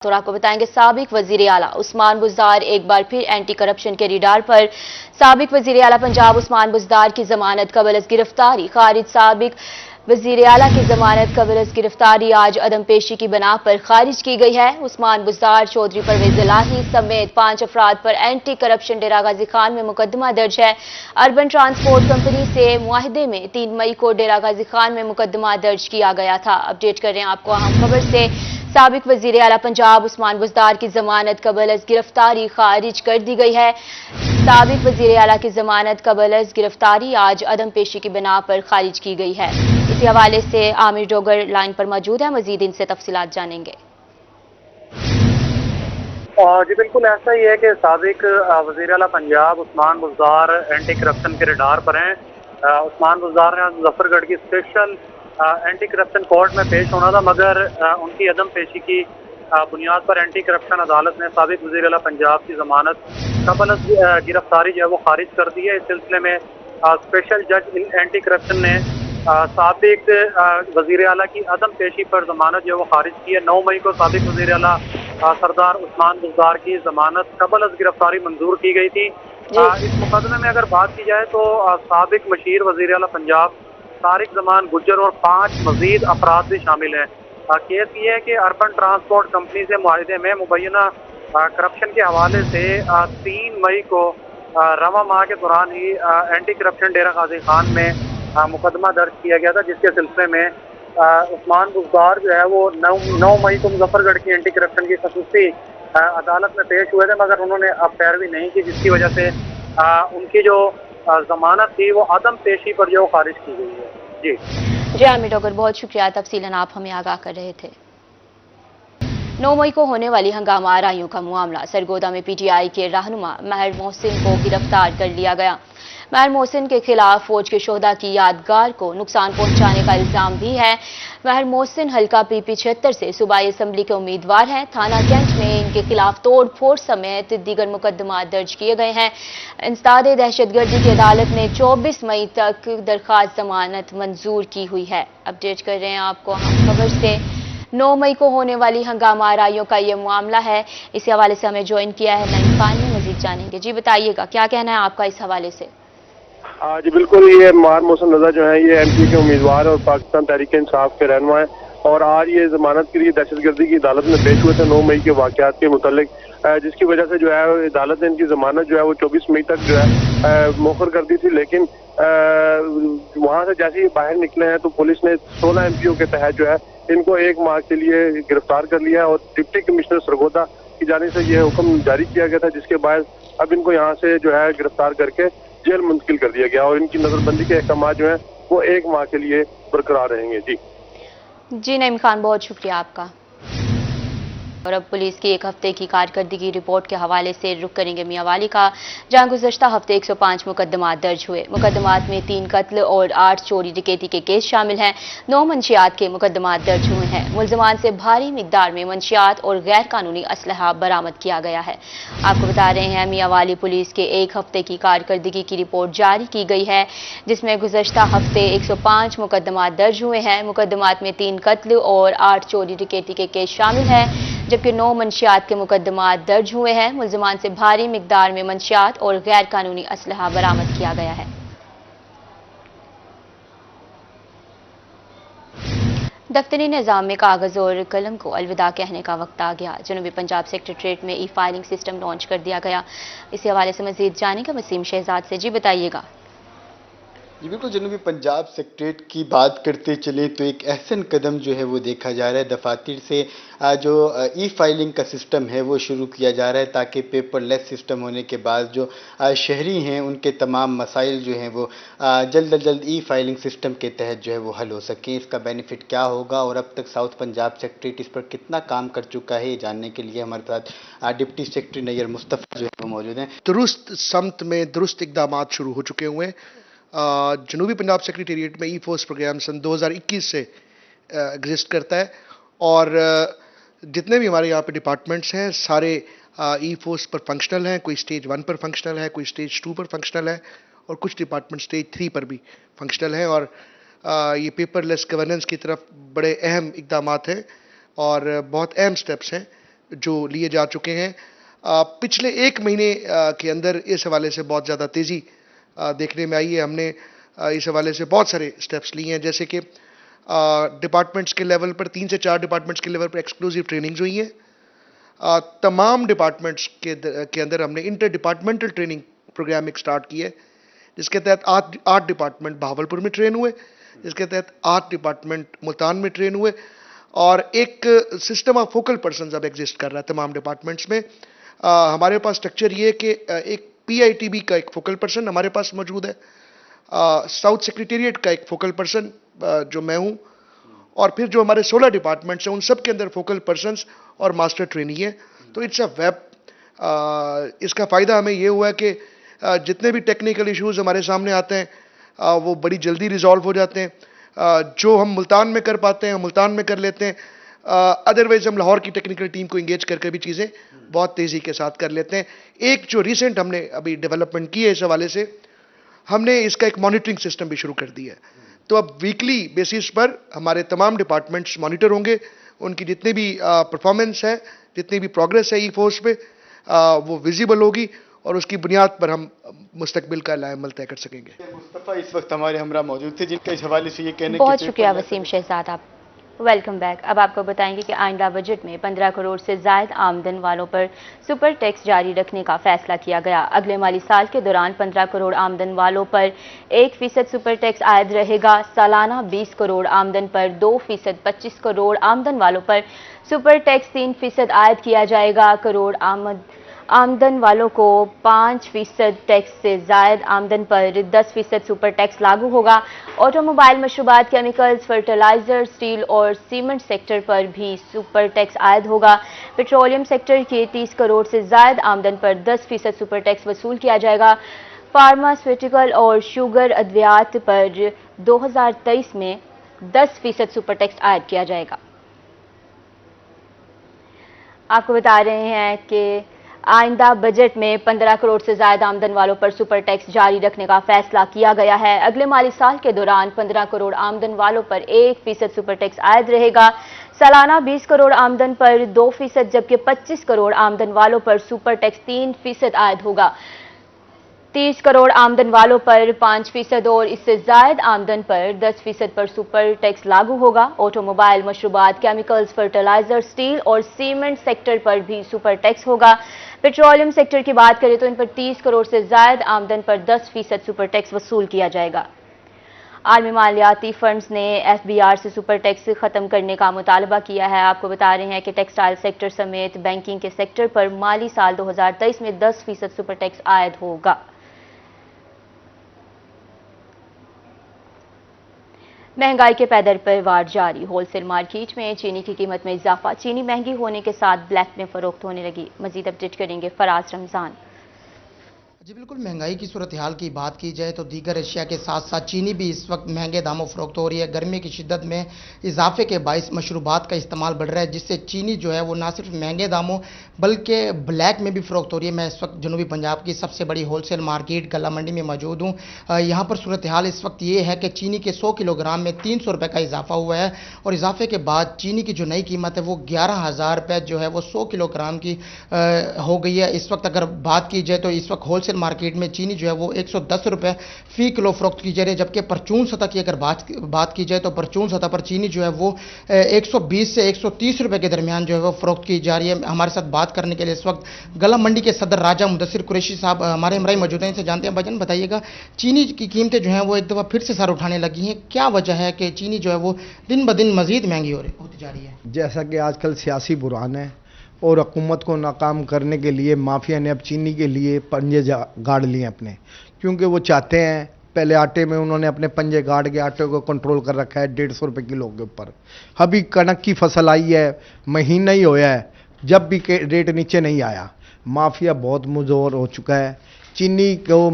और आपको बताएंगे साबिक वजीर आला उस्मान बुज़दार एक बार फिर एंटी करप्शन के रिडार पर। साबिक वजीर आला पंजाब उस्मान बुज़दार की जमानत कबल अज़ गिरफ्तारी खारिज। साबिक वजीर आला की जमानत कबल अज़ गिरफ्तारी आज अदम पेशी की बना पर खारिज की गई है। उस्मान बुज़दार, चौधरी परवेज इलाही समेत 5 अफराद पर एंटी करप्शन डेरा गाजी खान में मुकदमा दर्ज है। अर्बन ट्रांसपोर्ट कंपनी से मुआहदे में 3 मई को डेरा गाजी खान में मुकदमा दर्ज किया गया था। अपडेट कर रहे हैं आपको अहम खबर से। साबिक वजीर आला पंजाब उस्मान बुज़दार की जमानत कबल अज़ गिरफ्तारी खारिज कर दी गई है। साबिक वजीर आला की जमानत कबल अज़ गिरफ्तारी आज अदम पेशी की बिना पर खारिज की गई है। इसी हवाले से आमिर डोगर लाइन पर मौजूद है, मजीद इनसे तफसीलात जानेंगे। जी बिल्कुल ऐसा ही है कि साबिक वज़ीर आला पंजाब उस्मान बुज़दार एंटी करप्शन के रडार पर हैं। उस्मान बुज़दार ने मुजफ्फरगढ़ की स्पेशल एंटी करप्शन कोर्ट में पेश होना था, मगर उनकी अदम पेशी की बुनियाद पर एंटी करप्शन अदालत ने साबिक वज़ीर आला पंजाब की जमानत कबल गिरफ्तारी जो है वो खारिज कर दी है। इस सिलसिले में स्पेशल जज एंटी करप्शन ने साबिक वज़ीर आला की अदम पेशी पर जमानत जो है वो खारिज की है। 9 मई को साबिक वज़ीर आला सरदार उस्मान बुज़दार की जमानत कबल अज़ गिरफ्तारी मंजूर की गई थी। इस मुकदमे में अगर बात की जाए तो साबिक मशीर वज़ीर आला पंजाब तारिक जमान गुज्जर और 5 मजीद अफराद भी शामिल हैं। केस ये है कि अर्बन ट्रांसपोर्ट कंपनी से मुआहदे में मुबैना करप्शन के हवाले से 3 मई को रवा माह के दौरान ही एंटी करप्शन डेरा गाजी खान में मुकदमा दर्ज किया गया था, जिसके सिलसिले में उस्मान बुज़दार जो है वो 9 मई को मुजफ्फरगढ़ की एंटी करप्शन की खसूसी अदालत में पेश हुए थे, मगर उन्होंने अब पैरवी नहीं की, जिसकी वजह से उनकी जो जमानत थी वो अदम पेशी पर जो खारिज की गई है। जी आमिर डोगर, बहुत शुक्रिया, तफसीलन आप हमें आगाह कर रहे थे। 9 मई को होने वाली हंगामा आराइयों का मामला। सरगोदा में पीटीआई के रहनुमा महर मोहसिन को गिरफ्तार कर लिया गया। महर मोहसिन के खिलाफ फौज के शोहदा की यादगार को नुकसान पहुंचाने का इल्जाम भी है। महर मोहसिन हल्का पीपी 76 से सूबाई असम्बली के उम्मीदवार हैं। थाना कैंट में इनके खिलाफ तोड़ फोड़ समेत दीगर मुकदमा दर्ज किए गए हैं। इंसदाद दहशतगर्दी की अदालत ने 24 मई तक दरखास्त जमानत मंजूर की हुई है। अपडेट कर रहे हैं आपको हम खबर से। 9 मई को होने वाली हंगामा आराइयों का ये मामला है। इसी हवाले से हमें ज्वाइन किया है नईम खान ने, मजीद जानेंगे। जी बताइएगा, क्या कहना है आपका इस हवाले से? जी बिल्कुल, ये महर मोहसिन रजा जो है ये एमपी के उम्मीदवार और पाकिस्तान तहरीक इंसाफ के रहनुमा है, और आज ये जमानत के लिए दहशतगर्दी की अदालत में पेश हुए थे 9 मई के वाकयात के मुतालिक, जिसकी वजह से जो है अदालत ने इनकी जमानत जो है वो 24 मई तक जो है मौखर कर दी थी। लेकिन वहां से जैसे ही बाहर निकले हैं तो पुलिस ने 16 एमपीओ के तहत जो है इनको 1 माह के लिए गिरफ्तार कर लिया है, और डिप्टी कमिश्नर सरगोदा की जानिब से यह हुक्म जारी किया गया था, जिसके बाद अब इनको यहाँ से जो है गिरफ्तार करके जेल मुंतकिल कर दिया गया, और इनकी नजरबंदी के अहकाम जो है वो 1 माह के लिए बरकरार रहेंगे। जी नईम खान, बहुत शुक्रिया आपका। और अब पुलिस की 1 हफ्ते की कारकर्दगी रिपोर्ट के हवाले से रुख करेंगे मियांवाली का, जहां गुज़श्ता हफ्ते 105 मुकदमात दर्ज हुए। मुकदमात में 3 कत्ल और 8 चोरी डकैती के केस शामिल हैं। 9 मंशियात के मुकदमात दर्ज हुए हैं। मुलजमान से भारी मिकदार में मंशियात और गैर कानूनी असलहा बरामद किया गया है। आपको बता रहे हैं मियांवाली पुलिस के 1 हफ्ते की कारकर्दगी की रिपोर्ट जारी की गई है, जिसमें गुज़श्ता हफ्ते 105 मुकदमात दर्ज हुए हैं। मुकदमात में 3 कत्ल और 8 चोरी डकैती के केस शामिल हैं, जबकि 9 मंशियात के मुकदमात दर्ज हुए हैं। मुलजमान से भारी मिकदार में मंशियात और गैर कानूनी असलहा बरामद किया गया है। दफ्तरी निज़ाम में कागज और कलम को अलविदा कहने का वक्त आ गया। जनूबी पंजाब सेक्रेटरीट में ई-फाइलिंग सिस्टम लॉन्च कर दिया गया। इसी हवाले से मजीद जानेंगे वसीम शहजाद से। जी बताइएगा। जी बिल्कुल, जनूबी पंजाब सेक्रेटरीट की बात करते चले तो एक अहसन कदम जो है वो देखा जा रहा है। दफातर से जो ई फाइलिंग का सिस्टम है वो शुरू किया जा रहा है, ताकि पेपरलेस सिस्टम होने के बाद जो शहरी हैं उनके तमाम मसाइल जो हैं वो जल्द अज जल्द ई फाइलिंग सिस्टम के तहत जो है वो हल हो सकें। इसका बेनिफिट क्या होगा और अब तक साउथ पंजाब सेक्रेटरीट इस पर कितना काम कर चुका है, ये जानने के लिए हमारे साथ डिप्टी सेक्रेटरी नैयर मुस्तफ़ा जो है वो मौजूद हैं। दुरुस्त समत में दुरुस्त इकदाम शुरू हो चुके हुए हैं। जनूबी पंजाब सेक्रेटेरिएट में ई फोर्स प्रोग्राम सन 2021 से एग्जिस्ट करता है, और जितने भी हमारे यहाँ पे डिपार्टमेंट्स हैं सारे ई फोर्स पर फंक्शनल हैं। कोई स्टेज 1 पर फंक्शनल है, कोई स्टेज 2 पर फंक्शनल है, और कुछ डिपार्टमेंट स्टेज 3 पर भी फंक्शनल हैं। और ये पेपरलेस गवर्नेंस की तरफ बड़े अहम इकदाम हैं और बहुत अहम स्टेप्स हैं جو لیے جا چکے ہیں پچھلے ایک مہینے کے اندر اس حوالے سے بہت زیادہ تیزی دیکھنے میں آئی ہے. ہم نے اس حوالے سے بہت سارے سٹیپس لیے ہیں, جیسے کہ ڈپارٹمنٹس کے لیول پر 3 سے 4 ڈپارٹمنٹس کے لیول پر ایکسکلوزیو ٹریننگز ہوئی ہیں. تمام ڈپارٹمنٹس کے اندر ہم نے انٹر ڈپارٹمنٹل ٹریننگ پروگرام ایک سٹارٹ کی ہے, جس کے تحت 8 ڈپارٹمنٹ بہاولپور میں ٹرین ہوئے, جس کے تحت 8 ڈپارٹمنٹ ملتان میں ٹرین ہوئے, اور ایک سسٹم آف فوکل پرسنز اب ایگزسٹ کر رہا ہے تمام ڈپارٹمنٹس میں. ہمارے پاس سٹرکچر یہ ہے کہ ایک پی آئی ٹی بی کا ایک فوکل پرسن ہمارے پاس موجود ہے, ساؤتھ سیکریٹریٹ کا ایک فوکل پرسن جو میں ہوں, اور پھر جو ہمارے 16 ڈپارٹمنٹس ہیں ان سب کے اندر فوکل پرسنز اور ماسٹر ٹرینی ہے. تو اٹس اے ویب. اس کا فائدہ ہمیں یہ ہوا ہے کہ جتنے بھی ٹیکنیکل ایشوز ہمارے سامنے آتے ہیں وہ بڑی جلدی ریزالو ہو جاتے ہیں. جو ہم ملتان میں کر پاتے ہیں ہم ملتان میں کر لیتے ہیں, ادروائز ہم لاہور کی ٹیکنیکل ٹیم کو انگیج کر کے بھی چیزیں بہت تیزی کے ساتھ کر لیتے ہیں. ایک جو ریسنٹ ہم نے ابھی ڈیولپمنٹ کی ہے اس حوالے سے, ہم نے اس کا ایک مانیٹرنگ سسٹم بھی شروع کر دیا ہے. تو اب ویکلی بیسس پر ہمارے تمام ڈپارٹمنٹس مانیٹر ہوں گے, ان کی جتنی بھی پرفارمنس ہے, جتنی بھی پروگریس ہے ای فورس پہ وہ ویزیبل ہوگی, اور اس کی بنیاد پر ہم مستقبل کا عمل طے کر سکیں گے. مصطفیٰ اس وقت ہمارے ہمراہ موجود تھے, جن کا اس حوالے سے یہ کہنے بہت شکریہ وسیم شہزاد, آپ ویلکم بیک. اب آپ کو بتائیں گے کہ آئندہ بجٹ میں 15 کروڑ سے زائد آمدن والوں پر سپر ٹیکس جاری رکھنے کا فیصلہ کیا گیا. اگلے مالی سال کے دوران 15 کروڑ آمدن والوں پر 1% سپر ٹیکس عائد رہے گا. سالانہ 20 کروڑ آمدن پر 2%, 25 کروڑ آمدن والوں پر سپر ٹیکس 3% عائد کیا جائے گا. کروڑ آمدن والوں کو 5% ٹیکس سے زائد آمدن پر 10% سپر ٹیکس لاگو ہوگا. آٹو موبائل, مشروبات, کیمیکلز, فرٹیلائزر, اسٹیل اور سیمنٹ سیکٹر پر بھی سپر ٹیکس عائد ہوگا. پیٹرولیم سیکٹر کے 30 کروڑ سے زائد آمدن پر 10% سپر ٹیکس وصول کیا جائے گا. فارماسیوٹیکل اور شوگر ادویات پر 2023 میں 10% سپر ٹیکس عائد کیا جائے گا. آپ کو بتا رہے ہیں کہ آئندہ بجٹ میں 15 کروڑ سے زائد آمدن والوں پر سپر ٹیکس جاری رکھنے کا فیصلہ کیا گیا ہے. اگلے مالی سال کے دوران 15 کروڑ آمدن والوں پر 1% سپر ٹیکس عائد رہے گا. سالانہ 20 کروڑ آمدن پر 2%, جبکہ 25 کروڑ آمدن والوں پر سپر ٹیکس 3% عائد ہوگا. 30 کروڑ آمدن والوں پر 5% اور اس سے زائد آمدن پر 10% پر سپر ٹیکس لاگو ہوگا. آٹو موبائل, مشروبات, کیمیکلز, فرٹیلائزر, اسٹیل اور سیمنٹ سیکٹر پر بھی سپر ٹیکس ہوگا. پیٹرولیم سیکٹر کی بات کریں تو ان پر 30 کروڑ سے زائد آمدن پر 10% سپر ٹیکس وصول کیا جائے گا. عالمی مالیاتی فنڈز نے ایف بی آر سے سپر ٹیکس ختم کرنے کا مطالبہ کیا ہے. آپ کو بتا رہے ہیں کہ ٹیکسٹائل سیکٹر سمیت بینکنگ کے سیکٹر پر مالی سال 2023 میں 10% سپر ٹیکس عائد ہوگا. مہنگائی کے پیدر پر وار جاری. ہول سیل مارکیٹ میں چینی کی قیمت میں اضافہ. چینی مہنگی ہونے کے ساتھ بلیک میں فروخت ہونے لگی. مزید اپڈیٹ کریں گے فراز رمضان. جی بالکل, مہنگائی کی صورتحال کی بات کی جائے تو دیگر اشیاء کے ساتھ ساتھ چینی بھی اس وقت مہنگے داموں فروخت ہو رہی ہے. گرمی کی شدت میں اضافے کے باعث مشروبات کا استعمال بڑھ رہا ہے, جس سے چینی جو ہے وہ نہ صرف مہنگے داموں بلکہ بلیک میں بھی فروخت ہو رہی ہے. میں اس وقت جنوبی پنجاب کی سب سے بڑی ہول سیل مارکیٹ گلا منڈی میں موجود ہوں. یہاں پر صورتحال اس وقت یہ ہے کہ چینی کے 100 کلو گرام میں 300 روپے کا اضافہ ہوا ہے, اور اضافے کے بعد چینی کی جو نئی قیمت ہے وہ 11,000 روپے جو ہے وہ 100 کلو گرام کی ہو گئی ہے. اس وقت اگر بات کی جائے تو اس وقت ہول سیل مارکیٹ میں چینی جو ہے وہ 110 روپے فی کلو فروخت کی جا رہی ہے, جبکہ پرچون سطح کی اگر بات کی جائے تو پرچون سطح پر چینی جو ہے وہ 120 سے 130 روپے کے درمیان جو ہے وہ فروخت کی جا رہی ہے. ہمارے ساتھ بات کرنے کے لیے اس وقت گلا منڈی کے صدر راجہ مدثر قریشی صاحب ہمارے ہمراہ موجود ہیں, ان سے جانتے ہیں. بھائی بتائیے گا, چینی کی قیمتیں جو ہیں وہ ایک دفعہ پھر سے سر اٹھانے لگی ہیں, کیا وجہ ہے کہ چینی جو ہے وہ دن بدن مزید مہنگی ہوتی جا رہی ہے؟ جیسا کہ آج کل سیاسی بحران ہے اور حکومت کو ناکام کرنے کے لیے مافیا نے اب چینی کے لیے پنجے گاڑ لیے اپنے, کیونکہ وہ چاہتے ہیں. پہلے آٹے میں انہوں نے اپنے پنجے گاڑ کے آٹے کو کنٹرول کر رکھا ہے 150 روپے کلو کے اوپر. ابھی کنک کی فصل آئی ہے, مہینہ ہی ہویا ہے, جب بھی ریٹ نیچے نہیں آیا. مافیا بہت مزور ہو چکا ہے. چینی کو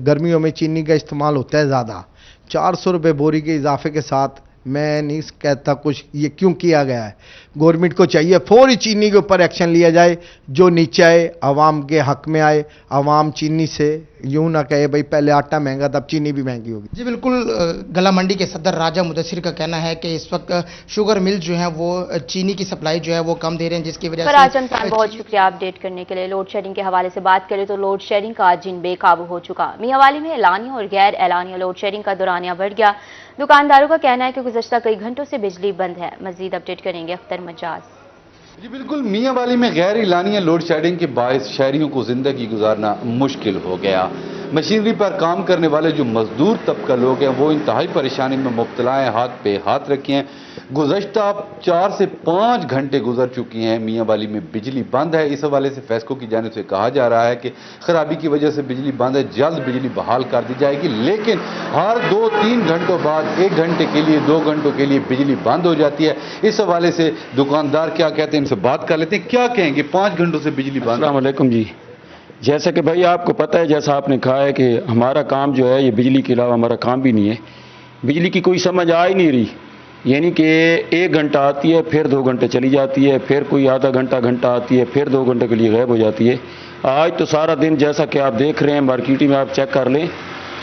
گرمیوں میں چینی کا استعمال ہوتا ہے زیادہ. 400 روپے بوری کے اضافے کے ساتھ मैं नहीं कहता कुछ ये क्यों किया गया है। गवर्नमेंट को चाहिए फौरी चीनी के ऊपर एक्शन लिया जाए, जो नीचे आए आवाम के हक में आए। आवाम चीनी से यूं ना कहे भाई पहले आटा महंगा तब चीनी भी महंगी होगी। जी बिल्कुल, गला मंडी के सदर राजा मुदस्सिर का कहना है कि इस वक्त शुगर मिल जो है वो चीनी की सप्लाई जो है वो कम दे रहे हैं, जिसकी वजह फराज से रमजान, बहुत शुक्रिया अपडेट करने के लिए। लोड शेडिंग के हवाले से बात करें तो लोड शेडिंग का जिन बेकाबू हो चुका। मियांवाली में एलानिया और गैर एलानिया लोड शेडिंग का दौरानिया बढ़ गया। दुकानदारों का कहना है कि गुज़श्ता कई घंटों से बिजली बंद है। मजीद अपडेट करेंगे अख्तर मजाज। जी बिल्कुल, मियांवाली में गैर इलानिया लोड शेडिंग के बायस शहरियों को जिंदगी गुजारना मुश्किल हो गया। मशीनरी पर काम करने वाले जो मजदूर तबका लोग हैं वो इंतहाई परेशानी में मुब्तला हैं, हाथ पे हाथ रखे हैं। गुज़श्ता 4 से 5 घंटे गुजर चुकी हैं, मियांवाली में बिजली बंद है। इस हवाले से फेस्को की जानिब से कहा जा रहा है कि खराबी की वजह से बिजली बंद है, जल्द बिजली बहाल कर दी जाएगी। लेकिन हर 2-3 घंटों बाद 1 घंटे के लिए 2 घंटों के लिए बिजली बंद हो जाती है। इस हवाले से दुकानदार क्या कहते हैं, इनसे बात कर लेते हैं। क्या कहेंगे, 5 घंटों से बिजली बंद? अस्सलाम वालेकुम जी। जैसा कि भाई आपको पता है, जैसा आपने कहा है कि हमारा काम जो है ये बिजली के अलावा हमारा काम भी नहीं है। बिजली की कोई समझ आ ही नहीं रही, यानी कि 1 घंटा आती है, फिर 2 घंटे चली जाती है, फिर कोई आधा घंटा आती है, फिर 2 घंटे के लिए गायब हो जाती है। आज तो सारा दिन जैसा कि आप देख रहे हैं, मार्केट में आप चेक कर लें,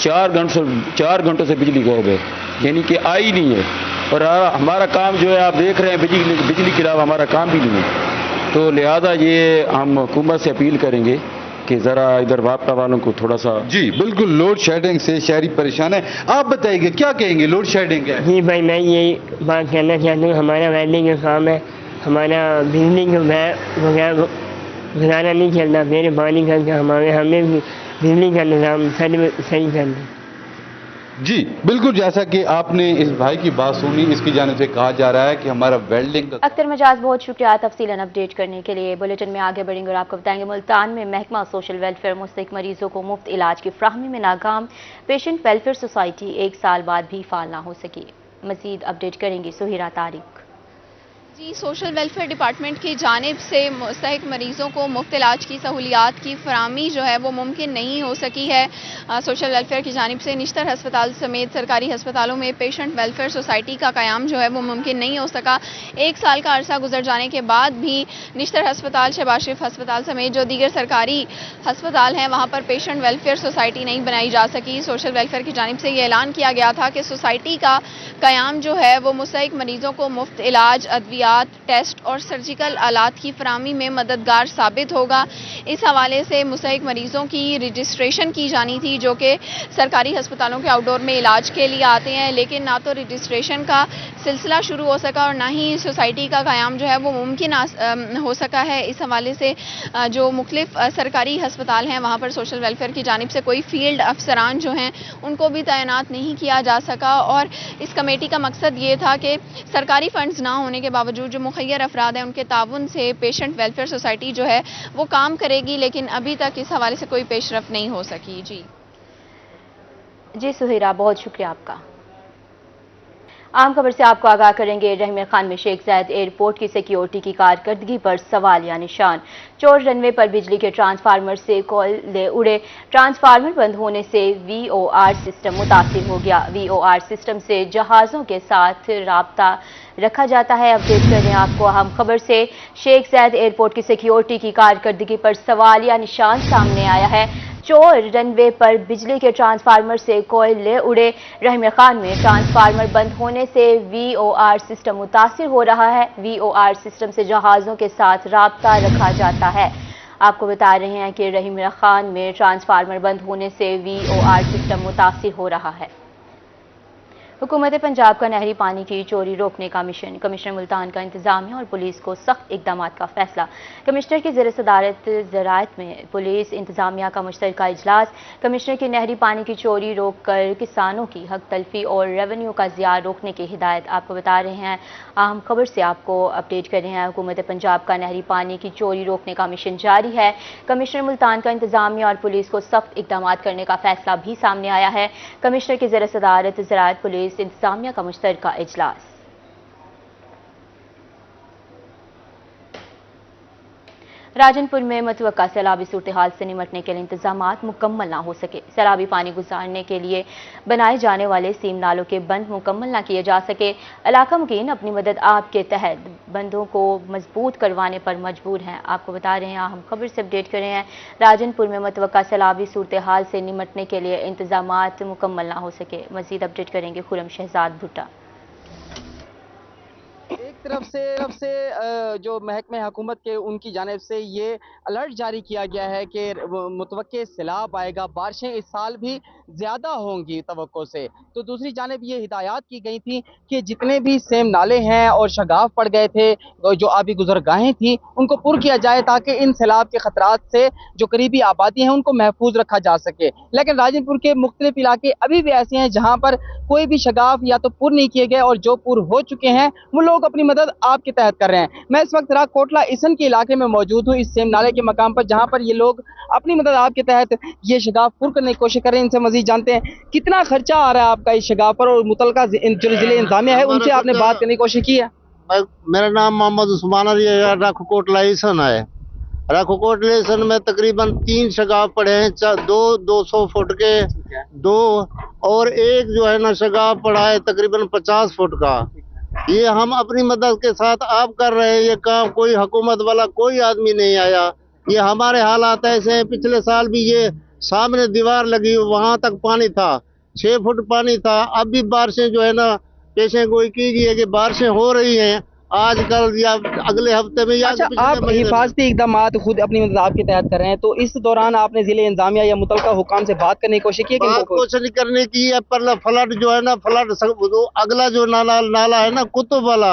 4 घंटों से बिजली गायब है, यानी कि आई नहीं है। और हमारा काम जो है आप देख रहे हैं, बिजली के अलावा हमारा काम भी नहीं है। तो लिहाजा ये हम हुकूमत से अपील करेंगे कि ज़रा इधर वापटा वालों को थोड़ा सा। जी बिल्कुल, लोड शेडिंग से शहरी परेशान है। आप बताइए क्या कहेंगे, लोड शेडिंग है? जी भाई, मैं यही बात कहना चाहता हूँ, हमारा वेल्डिंग का काम है, हमारा बिजली का बगैर गुजारा नहीं चलता। मेरे पानी करके हमें बिजली का निज़ाम सही कर दें। जी बिल्कुल, जैसा कि आपने इस भाई की बात सुनी, इसकी जानिब से कहा जा रहा है कि हमारा वेल्डिंग का। अख्तर मजाज, बहुत शुक्रिया तफसीलन अपडेट करने के लिए। बुलेटिन में आगे बढ़ेंगे और आपको बताएंगे मुल्तान में महकमा सोशल वेलफेयर मुस्तहिक मरीजों को मुफ्त इलाज की फ्राहमी में नाकाम। पेशेंट वेलफेयर सोसाइटी 1 साल बाद भी फाल ना हो सकी। मजीद अपडेट करेंगी सुहिरा तारिक। जी, सोशल वेलफेयर डिपार्टमेंट की जानिब से मुस्तहिक मरीज़ों को मुफ्त इलाज की सहूलियात की फराहमी जो है वो मुमकिन नहीं हो सकी है। सोशल वेलफेयर की जानिब से निश्तर हस्पताल समेत सरकारी हस्पतालों में पेशेंट वेलफेयर सोसाइटी का क़याम जो है वो मुमकिन नहीं हो सका। 1 साल का अरसा गुजर जाने के बाद भी निश्तर हस्पताल, शहबाज शरीफ हस्पताल समेत जो दीगर सरकारी हस्पताल हैं वहाँ पर पेशेंट वेलफेयर सोसाइटी नहीं बनाई जा सकी। सोशल वेलफेयर की जानिब से ये ऐलान किया गया था कि सोसाइटी का क़याम जो है वो मुस्तहिक मरीज़ों को मुफ्त इलाज, अद्वियात, टेस्ट और सर्जिकल आलात की फराहमी में मददगार साबित होगा। इस हवाले से मुस्तहिक मरीज़ों की रजिस्ट्रेशन की जानी थी जो कि सरकारी हस्पतालों के आउटडोर में इलाज के लिए आते हैं, लेकिन ना तो रजिस्ट्रेशन का सिलसिला शुरू हो सका और ना ही सोसाइटी का क़याम जो है वो मुमकिन हो सका है। इस हवाले से जो मुख्तलिफ सरकारी हस्पताल हैं वहाँ पर सोशल वेलफेयर की जानिब से कोई फील्ड अफसरान जो हैं उनको भी तैनात नहीं किया जा सका। और इस कमेटी का मकसद ये था कि सरकारी फंड्स ना होने के बावजूद जो मुखय्यर अफराद हैं उनके ताउन से पेशेंट वेलफेयर सोसाइटी जो है वो काम करेगी, लेकिन अभी तक इस हवाले से कोई पेशरफ नहीं हो सकी। जी सुहेरा, बहुत शुक्रिया आपका। आम खबर से आपको आगाह करेंगे। रहमान खान में शेख जायद एयरपोर्ट की सिक्योरिटी की कारकर्दगी पर सवाल या निशान। चोर रनवे पर बिजली के ट्रांसफार्मर से कोयले उड़े। ट्रांसफार्मर बंद होने से VOR सिस्टम मुतासिर हो गया। VOR सिस्टम से जहाज़ों के साथ राब्ता रखा जाता है। अपडेट कर रहे हैं आपको अहम खबर से। शेख जायद एयरपोर्ट की सिक्योरिटी की कारकर्दगी पर सवाल या निशान सामने आया है। चोर रनवे पर बिजली के ट्रांसफार्मर से कोयले उड़े। रहमान खान में ट्रांसफार्मर बंद होने से VOR सिस्टम मुतासिर हो रहा है। VOR सिस्टम से जहाज़ों के साथ राब्ता रखा जाता है। आपको बता रहे हैं कि रहमान खान में ट्रांसफार्मर बंद होने से VOR सिस्टम मुतासिर हो रहा है। हुकूमत पंजाब का नहरी पानी की चोरी रोकने का मिशन। कमिश्नर मुल्तान का इंतजामिया और पुलिस को सख्त इकदाम का फैसला। कमिश्नर की ज़ेर सदारत ज़राअत में पुलिस इंतजामिया का मुश्तरका इजलास। कमिश्नर की नहरी पानी की चोरी रोक कर किसानों की हक तलफी और रेवेन्यू का ज़िया रोकने की हिदायत। आपको बता रहे हैं अहम खबर से आपको अपडेट कर रहे हैं। हुकूमत पंजाब का नहरी पानी की चोरी रोकने का मिशन जारी है। कमिश्नर मुल्तान का इंतजामिया और पुलिस को सख्त इकदाम करने का फैसला भी सामने आया है। कमिश्नर की ज़ेर सदारत ज़राअत पुलिस इंतजामिया का मुश्तरका इजलास। राजनपुर में मतवक्का सैलाबी सूरत हाल से निमटने के लिए इंतजामात मुकम्मल ना हो सके। सैलाबी पानी गुजारने के लिए बनाए जाने वाले सीम नालों के बंद मुकम्मल ना किए जा सके। इलाका मुकीन अपनी मदद आप के तहत बंदों को मजबूत करवाने पर मजबूर हैं। आपको बता रहे हैं, अहम खबर से अपडेट कर रहे हैं। राजनपुर में मतवक्का सैलाबी सूरत हाल से निमटने के लिए इंतजामात मुकम्मल ना हो सके। मजीद अपडेट करेंगे खुरम शहजाद भुट्टा। एक तरफ से जो महकमे हुकूमत के उनकी जानिब से ये अलर्ट जारी किया गया है कि मुतवक्के सैलाब आएगा, बारिशें इस साल भी ज़्यादा होंगी तवक्को से। तो दूसरी जानिब ये हिदायत की गई थी कि जितने भी सेम नाले हैं और शगाफ पड़ गए थे, जो आबी गुजरगाहें थी, उनको पुर किया जाए ताकि इन सैलाब के खतरात से जो करीबी आबादी हैं उनको महफूज रखा जा सके। लेकिन राजनपुर के मुख्तलिफ इलाके अभी भी ऐसे हैं जहाँ पर कोई भी शगाफ या तो पुर नहीं किए गए और जो पुर हो चुके हैं वो लोग अपनी मदद आपके तहत कर रहे हैं। मैं इस वक्त कोटला इसन के इलाके में मौजूद हूँ, इस सेम नाले के मकाम पर, जहाँ पर ये लोग अपनी मदद आपके तहत ये शगाफ पुर करने की कोशिश कर रहे हैं। इनसे मजीद जानते हैं कितना खर्चा आ रहा है आपका इस शगाफ पर और मुतलका जो जिले इंतजामिया है उनसे आपने बात करने की कोशिश की है? मेरा नाम मोहम्मद उस्मान रख कोटला इसन है। रख कोटला इसन में तकरीबन 3 शगाफ पड़े हैं, 200 फुट के 2 और एक जो है ना शगाफ पड़ा है तकरीबन 50 फुट का। ये हम अपनी मदद के साथ आप कर रहे हैं ये काम, कोई हुकूमत वाला कोई आदमी नहीं आया। ये हमारे हालात ऐसे हैं, पिछले साल भी ये सामने दीवार लगी वहां तक पानी था, 6 फुट पानी था। अब भी बारिशें जो है ना पेशे गोई की गई है कि बारिशें हो रही हैं आज कल या अगले हफ्ते में या आप हिफाजती इकदाम खुद अपनी मदद आपके तहत कर रहे हैं, तो इस दौरान आपने जिले इंतजामिया या मुतलका हुकाम से बात करने की कोशिश की है? कोशिश करने की है, पर फ्लड जो है ना अगला जो नाला है ना कुतुब वाला,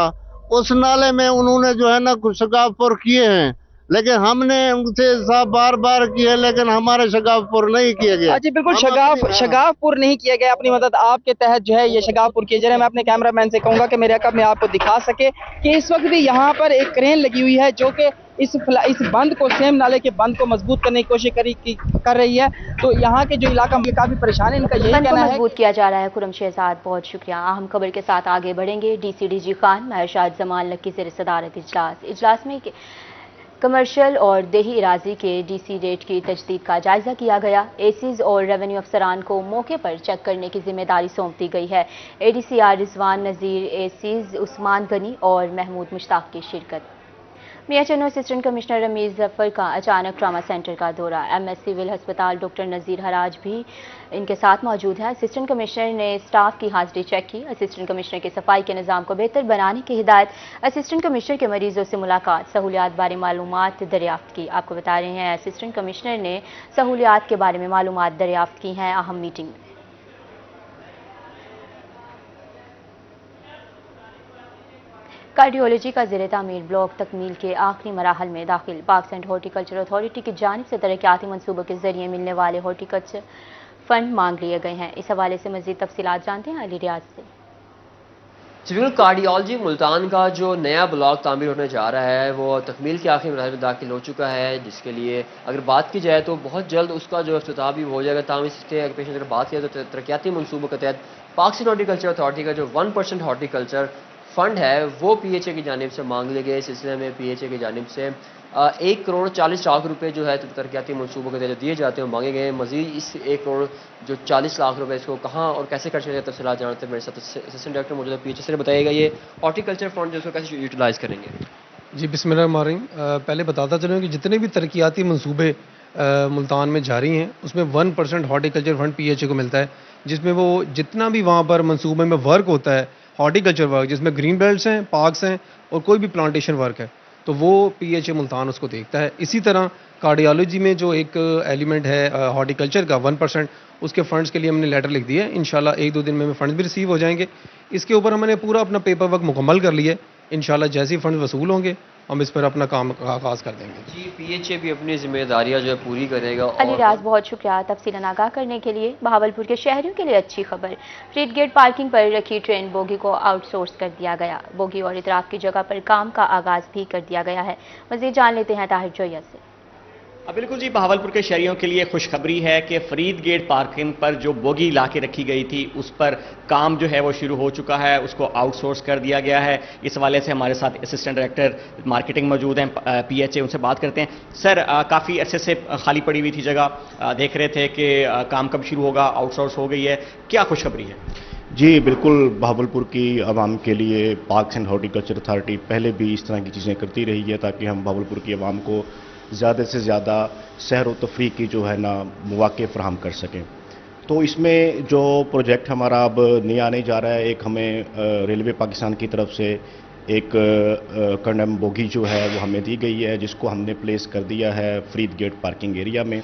उस नाले में उन्होंने जो है ना कुछ शगाफपुर किए हैं, लेकिन हमने उनसे बार बार किए लेकिन हमारे शगाफपुर नहीं किए गए। जी बिल्कुल, शगाफपुर नहीं किया गया। अपनी मदद आपके तहत जो है ये शगाफपुर किए जा रहे हैं। मैं अपने कैमरामैन से कहूंगा कि मेरे अकब में आपको दिखा सके कि इस वक्त भी यहाँ पर एक क्रेन लगी हुई है जो कि इस बंद को, सेम नाले के बंद को मजबूत करने की कोशिश कर रही है। तो यहाँ के जो इलाका काफी परेशान है, इनका यही कहना है मजबूत किया जा रहा है। खुरम शहजाद, बहुत शुक्रिया। अहम खबर के साथ आगे बढ़ेंगे। DCDG खान महरशाद जमान लक्की से सदारत इजलास में कमर्शियल और देही इराजी के DC रेट की तजदीद का जायजा किया गया। एसीज और रेवेन्यू अफसरान को मौके पर चेक करने की जिम्मेदारी सौंप दी गई है। ADCR रिजवान नज़ीर, एसीज उस्मान गनी और महमूद मुश्ताक की शिरकत। मियाँचन्नू असिस्टेंट कमिश्नर रमीज जफर का अचानक ट्रामा सेंटर का दौरा। MS सिविल अस्पताल डॉक्टर नज़ीर हराज भी इनके साथ मौजूद हैं। असिस्टेंट कमिश्नर ने स्टाफ की हाजिरी चेक की। असिस्टेंट कमिश्नर के सफाई के निज़ाम को बेहतर बनाने की हिदायत। असिस्टेंट कमिश्नर के मरीजों से मुलाकात, सहूलियात बारे मालूमात दरियाफ्त की। आपको बता रहे हैं असिस्टेंट कमिश्नर ने सहूलियात के बारे में मालूमात दरियाफ्त की हैं अहम मीटिंग में। कार्डियोलॉजी का ज़ेर तामीर ब्लॉक तकमील के आखिरी मराहल में दाखिल। पार्क्स एंड हॉर्टिकल्चर अथॉरिटी की जानिब से तरक्याती मनसूबों के जरिए मिलने वाले हॉर्टिकल्चर फंड मांग लिए गए हैं। इस हवाले से मजीद तफसीलात जानते हैं अली रियाज से। सिविल कार्डियोलॉजी मुल्तान का जो नया ब्लॉक तामीर होने जा रहा है वो तकमील के आखिरी मराहल में दाखिल हो चुका है, जिसके लिए अगर बात की जाए तो बहुत जल्द उसका जो इफ्तिताह भी हो जाएगा। ताम इसके पेश अगर बात किया तो तरक्याती मनसूबों के तहत पार्क्स एंड हॉर्टिकल्चर अथॉरिटी का जो 1% हॉर्टिकल्चर फंड है वो PHA की जानिब से मांग लिए गए। इस सिलसिले में PHA की जानिब से 1 करोड़ 40 लाख रुपए जो है तरक्याती मनसूबों के तहत दिए जाते हैं मांगे गए। मजीद इस 1 करोड़ जो 40 लाख रुपए इसको कहाँ और कैसे खर्च किया तफसीलात जानते हैं मेरे साथ असिस्टेंट डायरेक्टर मौजूद है PHA से। बताइएगा ये हॉर्टिकल्चर फंड जो उसको कैसे यूटिलाइज करेंगे? जी बिस्मिल्लाहिर्रहमानिर्रहीम। पहले बताता चलूँ कि जितने भी तरक्याती मनसूबे मुल्तान में जारी हैं उसमें 1% हॉर्टिकल्चर फंड PHA को मिलता है, जिसमें वो जितना भी वहाँ पर मनसूबे में वर्क होता है हॉर्टिकल्चर वर्क, जिसमें ग्रीन बेल्ट्स हैं, पार्क्स हैं और कोई भी प्लांटेशन वर्क है, तो वो PHA मुल्तान उसको देखता है। इसी तरह कार्डियोलॉजी में जो एक एलिमेंट है हॉर्टिकल्चर का 1%, उसके फंड्स के लिए हमने लेटर लिख दिया है। इंशाल्लाह 1-2 दिन में फंड्स भी रिसीव हो जाएंगे। इसके ऊपर हमने पूरा अपना पेपर वर्क मुकम्मल कर लिया है। इंशाल्लाह जैसे ही फंड वसूल होंगे हम इस पर अपना काम आगाज कर देंगे। जी PHA भी अपनी जिम्मेदारियां जो है पूरी करेगा। अली राज, बहुत शुक्रिया तफसीलन आगाह करने के लिए। बहावलपुर के शहरियों के लिए अच्छी खबर, फ्रीड गेट पार्किंग पर रखी ट्रेन बोगी को आउटसोर्स कर दिया गया। बोगी और इतराफ की जगह पर काम का आगाज भी कर दिया गया है। मजीद जान लेते हैं ताहिर जोया से। بالکل جی، بہاولپور کے شہریوں کے لیے خوشخبری ہے کہ فرید گیٹ پارکنگ پر جو بوگی لا کے رکھی گئی تھی اس پر کام جو ہے وہ شروع ہو چکا ہے، اس کو آؤٹ سورس کر دیا گیا ہے۔ اس حوالے سے ہمارے ساتھ اسسٹنٹ ڈائریکٹر مارکیٹنگ موجود ہیں پی ایچ اے، ان سے بات کرتے ہیں۔ سر، کافی عرصے سے خالی پڑی ہوئی تھی جگہ، دیکھ رہے تھے کہ کام کب شروع ہوگا، آؤٹ سورس ہو گئی ہے، کیا خوشخبری ہے؟ جی بالکل، بہاولپور کی عوام کے لیے پارکس اینڈ ہارٹیکلچر اتھارٹی پہلے بھی اس طرح کی چیزیں کرتی رہی ہے تاکہ ہم بہاولپور کی عوام کو زیادہ سے زیادہ سیر و تفریح کی جو ہے نا مواقع فراہم کر سکیں۔ تو اس میں جو پروجیکٹ ہمارا اب نیا آنے جا رہا ہے، ایک ہمیں ریلوے پاکستان کی طرف سے ایک کنڈم بوگی جو ہے وہ ہمیں دی گئی ہے، جس کو ہم نے پلیس کر دیا ہے فرید گیٹ پارکنگ ایریا میں،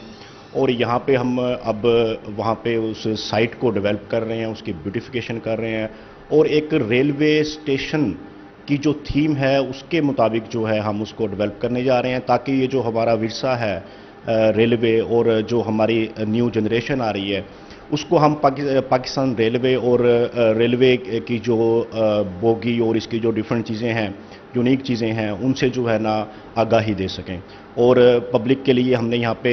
اور یہاں پہ ہم اب وہاں پہ اس سائٹ کو ڈیولپ کر رہے ہیں، اس کی بیوٹیفیکیشن کر رہے ہیں، اور ایک ریلوے اسٹیشن کی جو تھیم ہے اس کے مطابق جو ہے ہم اس کو ڈیولپ کرنے جا رہے ہیں، تاکہ یہ جو ہمارا ورثہ ہے ریلوے اور جو ہماری نیو جنریشن آ رہی ہے اس کو ہم پاکستان ریلوے اور ریلوے کی جو بوگی اور اس کی جو ڈیفرنٹ چیزیں ہیں، یونیک چیزیں ہیں، ان سے جو ہے نا آگاہی دے سکیں۔ اور پبلک کے لیے ہم نے یہاں پہ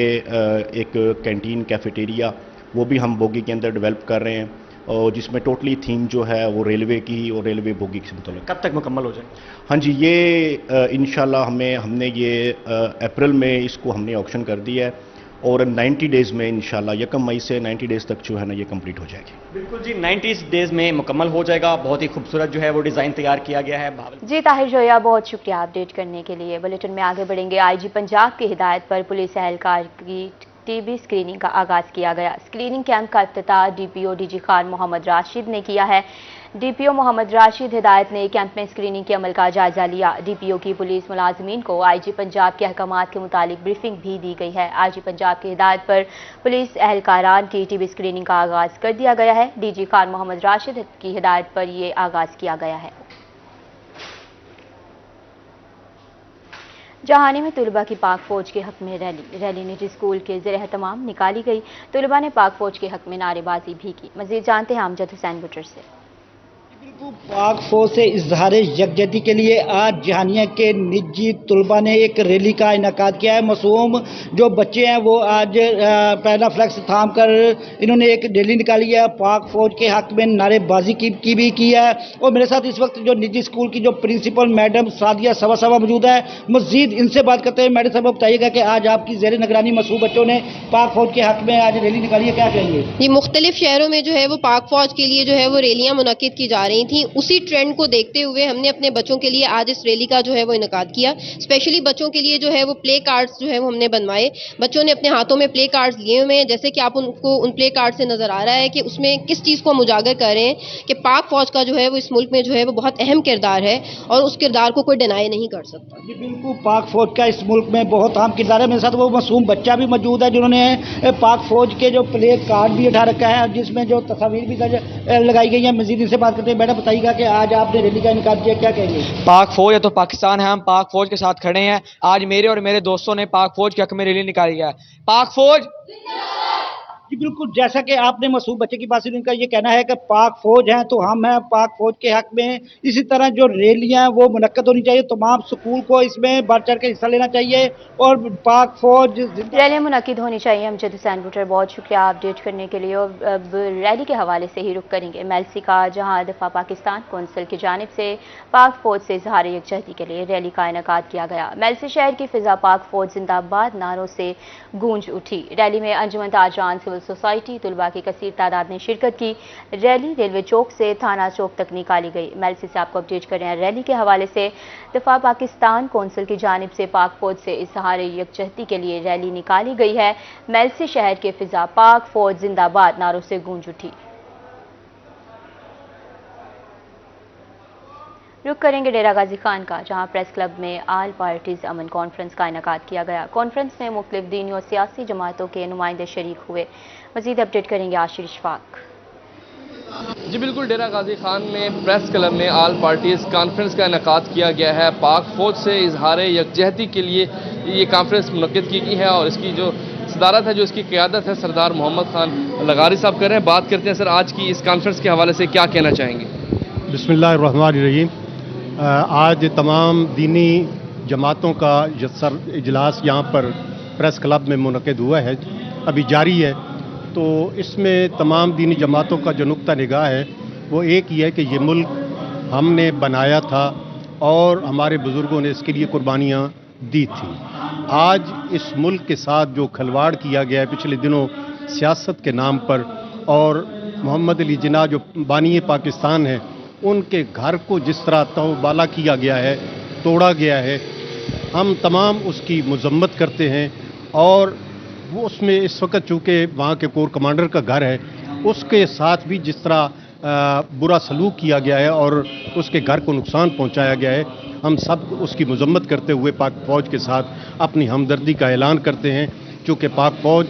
ایک کینٹین کیفیٹیریا وہ بھی ہم بوگی کے اندر ڈیولپ کر رہے ہیں، اور جس میں ٹوٹلی تھیم جو ہے وہ ریلوے کی اور ریلوے بوگی سے متعلق۔ کب تک مکمل ہو جائے؟ ہاں جی، یہ انشاءاللہ ہم نے یہ اپریل میں اس کو ہم نے آکشن کر دیا ہے، اور 90 ڈیز میں انشاءاللہ 1 مئی سے 90 ڈیز تک جو ہے نا یہ کمپلیٹ ہو جائے گی۔ بالکل جی، 90 ڈیز میں مکمل ہو جائے گا۔ بہت ہی خوبصورت جو ہے وہ ڈیزائن تیار کیا گیا ہے۔ جی طاہر جویا، بہت شکریہ اپڈیٹ کرنے کے لیے۔ بلیٹن میں آگے بڑھیں گے۔ آئی جی پنجاب کی ہدایت پر پولیس اہلکار کی ٹی بی اسکریننگ کا آغاز کیا گیا۔ اسکریننگ کیمپ کا افتتاح D P O D G Khan Muhammad Rashid نے کیا ہے۔ ڈی پی او محمد راشد ہدایت نے کیمپ میں اسکریننگ کے عمل کا جائزہ لیا۔ ڈی پی او کی پولیس ملازمین کو آئی جی پنجاب کے احکامات کے متعلق بریفنگ بھی دی گئی ہے۔ آئی جی پنجاب کی ہدایت پر پولیس اہلکاران کی ٹی بی اسکریننگ کا آغاز کر دیا گیا ہے۔ ڈی جی خان محمد راشد کی ہدایت پر یہ آغاز کیا گیا ہے۔ جہانی میں طلباء کی پاک فوج کے حق میں ریلی نجی اسکول کے زیر اہتمام نکالی گئی۔ طلباء نے پاک فوج کے حق میں نعرے بازی بھی کی۔ مزید جانتے ہیں امجد حسین بٹر سے۔ پاک فوج سے اظہار یکجہتی کے لیے آج جہانیہ کے نجی طلباء نے ایک ریلی کا انعقاد کیا ہے۔ معصوم جو بچے ہیں وہ آج پہلا فلیکس تھام کر انہوں نے ایک ریلی نکالی ہے، پاک فوج کے حق میں نعرے بازی کی بھی کی ہے۔ اور میرے ساتھ اس وقت جو نجی اسکول کی جو پرنسپل میڈم سعدیہ سوا موجود ہے، مزید ان سے بات کرتے ہیں۔ میڈم صاحب بتائیے گا کہ آج آپ کی زیر نگرانی معصوم بچوں نے پاک فوج کے حق میں آج ریلی نکالی ہے، کیا کہیں گے؟ یہ مختلف شہروں میں جو ہے وہ پاک فوج کے لیے جو ہے وہ ریلیاں منعقد کی جا رہی تھیں، اسی ٹرینڈ کو دیکھتے ہوئے ہم نے اپنے بچوں کے لیے آج اس ریلی کا جو ہے وہ انعقاد کیا۔ اسپیشلی بچوں کے لیے جو ہے وہ پلے کارڈز جو ہے وہ ہم نے بنوائے۔ بچوں نے اپنے ہاتھوں میں پلے کارڈز لیے ہوئے ہیں، جیسے کہ آپ ان کو ان پلے کارڈ سے نظر آ رہا ہے کہ اس میں کس چیز کو ہم اجاگر کر رہے ہیں کہ پاک فوج کا جو ہے وہ اس ملک میں جو ہے وہ بہت اہم کردار ہے اور اس کردار کو کوئی ڈینائی نہیں کر سکتا۔ جی بالکل، پاک فوج کا اس ملک میں بہت اہم کردار ہے۔ میرے ساتھ وہ معصوم بچہ بھی موجود ہے جنہوں نے پاک فوج کے جو پلے کارڈ بھی اٹھا رکھا ہے، جس میں جو تصاویر بھی لگائی گئی ہیں۔ مزید ان سے بات کرتے ہیں۔ میڈم بتائیے گا کہ آج آپ نے ریلی کا انعقاد کیا، کیا کہیں گے؟ پاک فوج ہے تو پاکستان ہے، ہم پاک فوج کے ساتھ کھڑے ہیں۔ آج میرے اور میرے دوستوں نے پاک فوج کے حق میں ریلی نکالی ہے۔ پاک فوج جی بالکل، جیسا کہ آپ نے معصوم بچے کی بات سے ان کا یہ کہنا ہے کہ پاک فوج ہیں تو ہم ہیں پاک فوج کے حق میں۔ اسی طرح جو ریلیاں وہ منعقد ہونی چاہیے، تمام سکول کو اس میں بڑھ چڑھ کے حصہ لینا چاہیے اور پاک فوج ریلی منعقد ہونی چاہیے۔ امجد حسین بٹر، بہت شکریہ اپڈیٹ کرنے کے لیے۔ اور اب ریلی کے حوالے سے ہی رخ کریں گے میلسی کا، جہاں دفاع پاکستان کونسل کی جانب سے پاک فوج سے اظہار یکجہتی کے لیے ریلی کا انعقاد کیا گیا۔ میلسی شہر کی فضا پاک فوج زندہ باد نعروں سے گونج اٹھی۔ ریلی میں انجمن تاجران، سول سوسائٹی، طلباء کی کثیر تعداد نے شرکت کی۔ ریلی ریلوے چوک سے تھانہ چوک تک نکالی گئی۔ میلسی سے آپ کو اپڈیٹ کر رہے ہیں ریلی کے حوالے سے۔ دفاع پاکستان کونسل کی جانب سے پاک فوج سے اظہار یکجہتی کے لیے ریلی نکالی گئی ہے۔ میلسی شہر کے فضا پاک فوج زندہ باد نعروں سے گونج اٹھی۔ رخ کریں گے ڈیرہ غازی خان کا، جہاں پریس کلب میں آل پارٹیز امن کانفرنس کا انعقاد کیا گیا۔ کانفرنس میں مختلف دینی اور سیاسی جماعتوں کے نمائندے شریک ہوئے۔ مزید اپڈیٹ کریں گے عاشر اشفاق۔ جی بالکل، ڈیرہ غازی خان میں پریس کلب میں آل پارٹیز کانفرنس کا انعقاد کیا گیا ہے۔ پاک فوج سے اظہار یکجہتی کے لیے یہ کانفرنس منعقد کی گئی ہے اور اس کی جو صدارت ہے، جو اس کی قیادت ہے، سردار محمد خان لغاری صاحب کر رہے ہیں۔ بات کرتے ہیں سر، آج کی اس کانفرنس کے حوالے سے کیا کہنا چاہیں گے؟ بسم اللہ الرحمن الرحیم۔ آج تمام دینی جماعتوں کا اجلاس یہاں پر प्रेस क्लब में मुनक़िद हुआ है, अभी जारी है। तो इसमें तमाम दीनी जमातों का जो नुक्ता निगाह है वो एक ही है कि ये मुल्क हमने बनाया था और हमारे बुज़ुर्गों ने इसके लिए कुर्बानियाँ दी थी। आज इस मुल्क के साथ जो खिलवाड़ किया गया है पिछले दिनों सियासत के नाम पर, और मोहम्मद अली जिन्ना जो बानी पाकिस्तान है उनके घर को जिस तरह तौबाला किया गया है, तोड़ा गया है, हम तमाम उसकी मजम्मत करते हैं। और वो उसमें इस वक्त चूँकि वहाँ के कोर कमांडर का घर है, उसके साथ भी जिस तरह बुरा सलूक किया गया है और उसके घर को नुकसान पहुँचाया गया है, हम सब उसकी मजम्मत करते हुए पाक फ़ौज के साथ अपनी हमदर्दी का ऐलान करते हैं। चूँकि पाक फ़ौज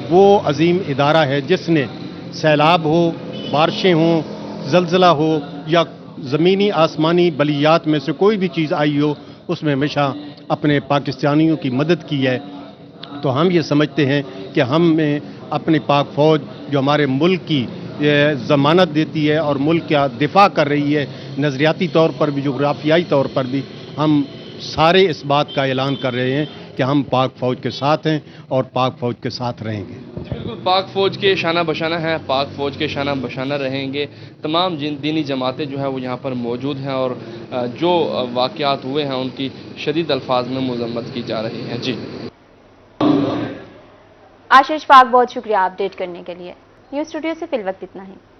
वो अजीम इदारा है जिसने सैलाब हो, बारिशें हों, ज़लज़ला हो या ज़मीनी आसमानी बलियात में से कोई भी चीज़ आई हो, उसमें हमेशा अपने पाकिस्तानियों की मदद की है। तो हम ये समझते हैं कि हमें अपनी पाक फ़ौज जो हमारे मुल्क की ज़मानत देती है और मुल्क का दिफा कर रही है, नज़रियाती तौर पर भी, जोग्राफियाई तौर पर भी, हम सारे इस बात का ऐलान कर रहे हैं कि हम पाक फ़ौज के साथ हैं और पाक फ़ौज के साथ रहेंगे। बिल्कुल, पाक फ़ौज के शाना बशाना हैं, पाक फ़ौज के शाना बशाना रहेंगे। तमाम दीनी जमातें जो है वो यहाँ पर मौजूद हैं और जो वाक़यात हुए हैं उनकी शदीद अल्फाज में मज़म्मत की जा रही है। जी आशीष पाक, बहुत शुक्रिया अपडेट करने के लिए। न्यूज़ स्टूडियो से फिल वक्त इतना ही।